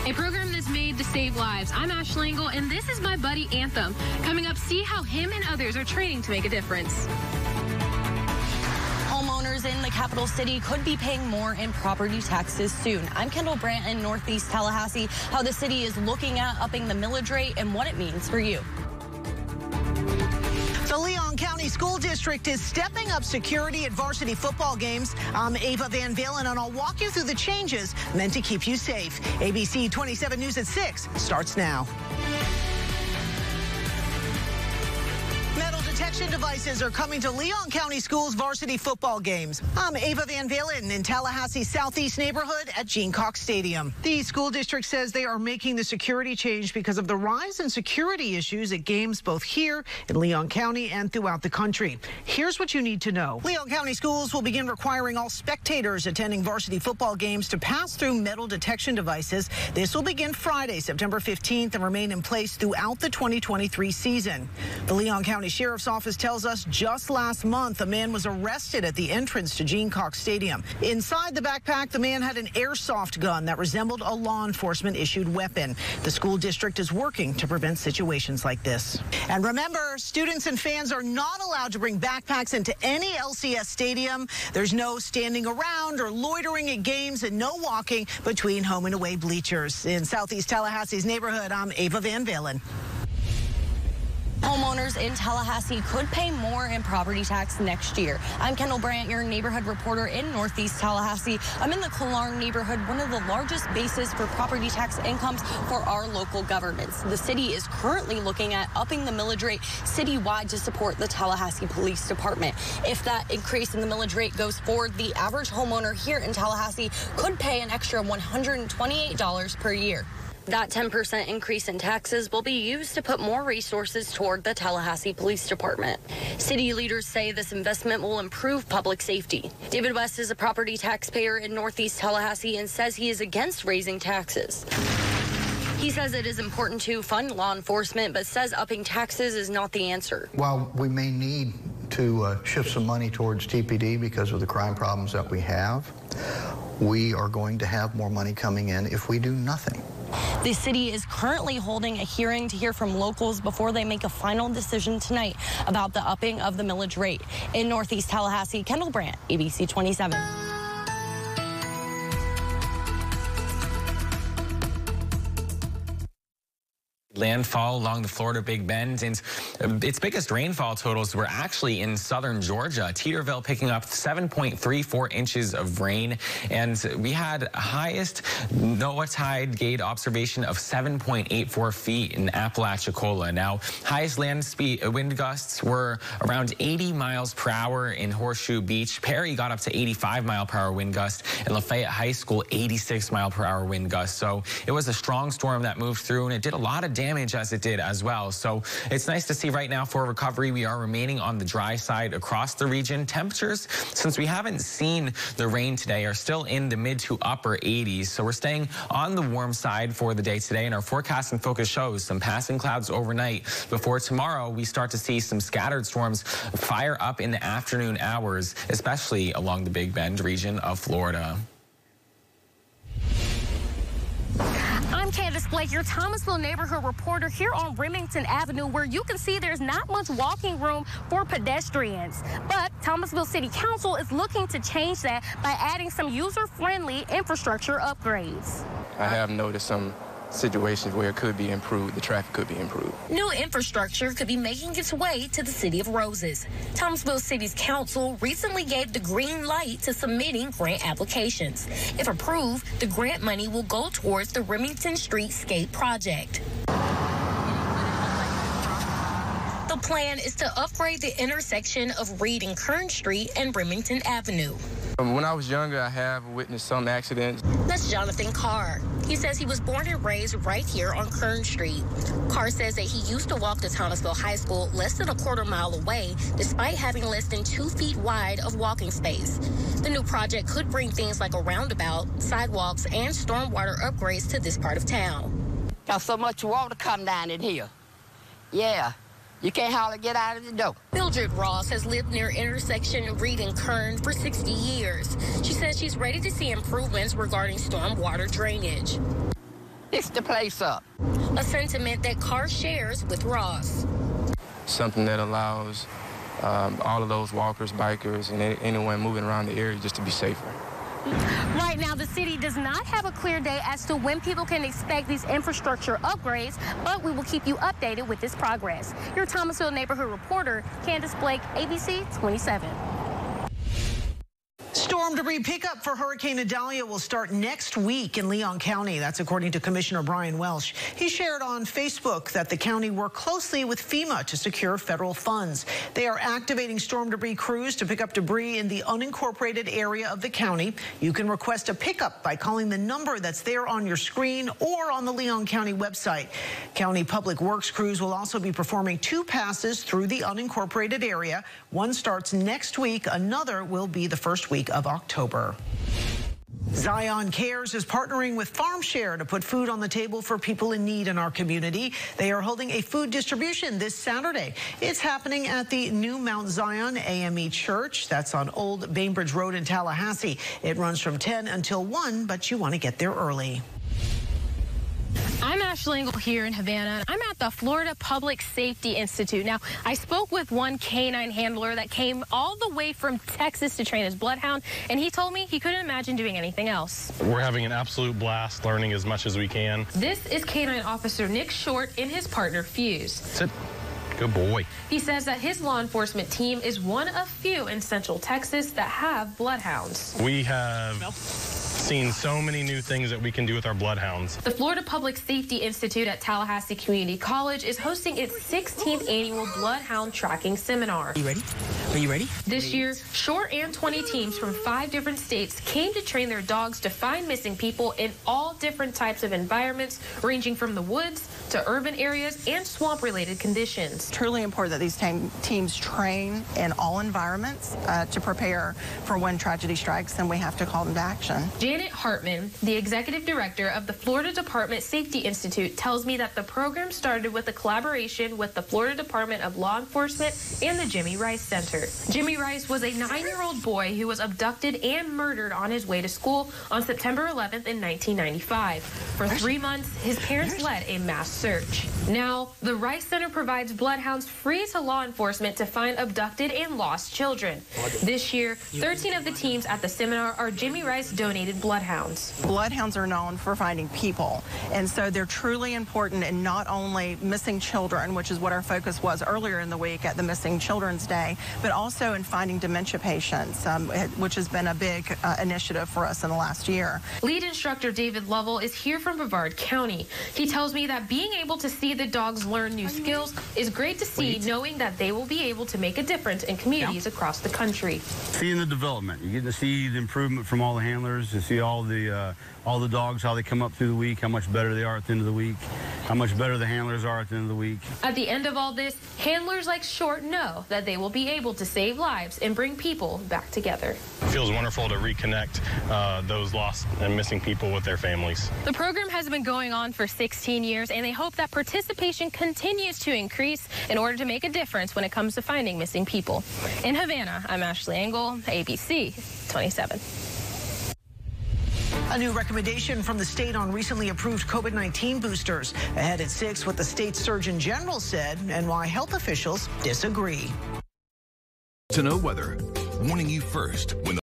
A program that's made to save lives. I'm Ash Langle, and this is my buddy Anthem. Coming up, see how him and others are training to make a difference. Homeowners in the capital city could be paying more in property taxes soon. I'm Kendall Brandt in Northeast Tallahassee. How the city is looking at upping the millage rate and what it means for you. The Leon County School District is stepping up security at varsity football games. I'm Ava Van Valen, and I'll walk you through the changes meant to keep you safe. ABC 27 News at 6 starts now. Metal detection devices are coming to Leon County Schools varsity football games. I'm Ava Van Valen in Tallahassee's southeast neighborhood at Gene Cox Stadium. The school district says they are making the security change because of the rise in security issues at games both here in Leon County and throughout the country. Here's what you need to know. Leon County Schools will begin requiring all spectators attending varsity football games to pass through metal detection devices. This will begin Friday, September 15th, and remain in place throughout the 2023 season. The Leon County Sheriff's Office tells us just last month a man was arrested at the entrance to Gene Cox Stadium. Inside the backpack, the man had an airsoft gun that resembled a law enforcement issued weapon. The school district is working to prevent situations like this. And remember, students and fans are not allowed to bring backpacks into any LCS stadium. There's no standing around or loitering at games and no walking between home and away bleachers. In Southeast Tallahassee's neighborhood, I'm Ava Van Valen. Homeowners in Tallahassee could pay more in property tax next year. I'm Kendall Brandt, your neighborhood reporter in Northeast Tallahassee. I'm in the Klarn neighborhood, one of the largest bases for property tax incomes for our local governments. The city is currently looking at upping the millage rate citywide to support the Tallahassee Police Department. If that increase in the millage rate goes forward, the average homeowner here in Tallahassee could pay an extra $128 per year. That 10% increase in taxes will be used to put more resources toward the Tallahassee Police Department. City leaders say this investment will improve public safety. David West is a property taxpayer in Northeast Tallahassee and says he is against raising taxes. He says it is important to fund law enforcement, but says upping taxes is not the answer. While we may need to shift some money towards TPD because of the crime problems that we have, we are going to have more money coming in if we do nothing. The city is currently holding a hearing to hear from locals before they make a final decision tonight about the upping of the millage rate. In Northeast Tallahassee, Kendall Brandt, ABC 27. Landfall along the Florida Big Bend, and its biggest rainfall totals were actually in southern Georgia. Teeterville picking up 7.34 inches of rain, and we had highest NOAA tide gauge observation of 7.84 feet in Apalachicola. Now, highest wind gusts were around 80 miles per hour in Horseshoe Beach. Perry got up to 85 mile per hour wind gust, and Lafayette High School 86 mile per hour wind gust. So it was a strong storm that moved through, and it did a lot of damage as it did as well. So it's nice to see right now for recovery. We are remaining on the dry side across the region. Temperatures, since we haven't seen the rain today, are still in the mid to upper 80s. So we're staying on the warm side for the day today, and our forecast and focus shows some passing clouds overnight before tomorrow we start to see some scattered storms fire up in the afternoon hours, especially along the Big Bend region of Florida. I'm Candace Blake, your Thomasville neighborhood reporter here on Remington Avenue, where you can see there's not much walking room for pedestrians. But Thomasville City Council is looking to change that by adding some user-friendly infrastructure upgrades. I have noticed some situations where it could be improved, the traffic could be improved. New infrastructure could be making its way to the City of Roses. Thomasville City's council recently gave the green light to submitting grant applications. If approved, the grant money will go towards the Remington Streetscape project. The plan is to upgrade the intersection of Reed and Kern Street and Remington Avenue. When I was younger, I have witnessed some accidents. That's Jonathan Carr. He says he was born and raised right here on Kern Street. Carr says that he used to walk to Thomasville High School less than a quarter mile away, despite having less than 2 feet wide of walking space. The new project could bring things like a roundabout, sidewalks, and stormwater upgrades to this part of town. Got so much water come down in here. Yeah. You can't hardly get out of the door. Mildred Ross has lived near intersection Reed and Kern for 60 years. She says she's ready to see improvements regarding stormwater drainage. Fix the place up. A sentiment that Carr shares with Ross. Something that allows all of those walkers, bikers, and anyone moving around the area just to be safer. Right now, the city does not have a clear date as to when people can expect these infrastructure upgrades, but we will keep you updated with this progress. Your Thomasville neighborhood reporter, Candace Blake, ABC 27. Storm debris pickup for Hurricane Idalia will start next week in Leon County. That's according to Commissioner Brian Welsh. He shared on Facebook that the county worked closely with FEMA to secure federal funds. They are activating storm debris crews to pick up debris in the unincorporated area of the county. You can request a pickup by calling the number that's there on your screen or on the Leon County website. County Public Works crews will also be performing 2 passes through the unincorporated area. One starts next week. Another will be the first week of October. Zion Cares is partnering with FarmShare to put food on the table for people in need in our community. They are holding a food distribution this Saturday. It's happening at the new Mount Zion AME Church. That's on Old Bainbridge Road in Tallahassee. It runs from 10 until 1, but you want to get there early. I'm Ashley Engel here in Havana. I'm at the Florida Public Safety Institute. Now, I spoke with one canine handler that came all the way from Texas to train his bloodhound, and he told me he couldn't imagine doing anything else. We're having an absolute blast learning as much as we can. This is Canine Officer Nick Short and his partner Fuse. Sit. Good boy. He says that his law enforcement team is one of few in Central Texas that have bloodhounds. We have seen so many new things that we can do with our bloodhounds. The Florida Public Safety Institute at Tallahassee Community College is hosting its 16th annual Bloodhound Tracking Seminar. Are you ready? Are you ready? This year, Short and 20 teams from 5 different states came to train their dogs to find missing people in all different types of environments, ranging from the woods to urban areas and swamp-related conditions. Truly important that these teams train in all environments to prepare for when tragedy strikes, and we have to call them to action. Janet Hartman, the executive director of the Florida Department Safety Institute, tells me that the program started with a collaboration with the Florida Department of Law Enforcement and the Jimmy Rice Center. Jimmy Rice was a 9-year-old boy who was abducted and murdered on his way to school on September 11th in 1995. For 3 months, his parents led a mass search. Now, the Rice Center provides bloodhounds free to law enforcement to find abducted and lost children. This year, 13 of the teams at the seminar are Jimmy Rice donated bloodhounds. Bloodhounds are known for finding people, and so they're truly important in not only missing children, which is what our focus was earlier in the week at the Missing Children's Day, but also in finding dementia patients, which has been a big initiative for us in the last year. Lead instructor David Lovell is here from Brevard County. He tells me that being able to see the dogs learn new skills is great to see, knowing that they will be able to make a difference in communities across the country. Seeing the development, you get to see the improvement from all the handlers, to see all the dogs, how they come up through the week, how much better they are at the end of the week, how much better the handlers are at the end of the week. At the end of all this, handlers like Short know that they will be able to save lives and bring people back together. It feels wonderful to reconnect those lost and missing people with their families. The program has been going on for 16 years, and they hope that participation continues to increase in order to make a difference when it comes to finding missing people. In Havana, I'm Ashley Engel, ABC 27. A new recommendation from the state on recently approved COVID-19 boosters. Ahead at 6, what the state Surgeon General said and why health officials disagree. To know weather, warning you first when the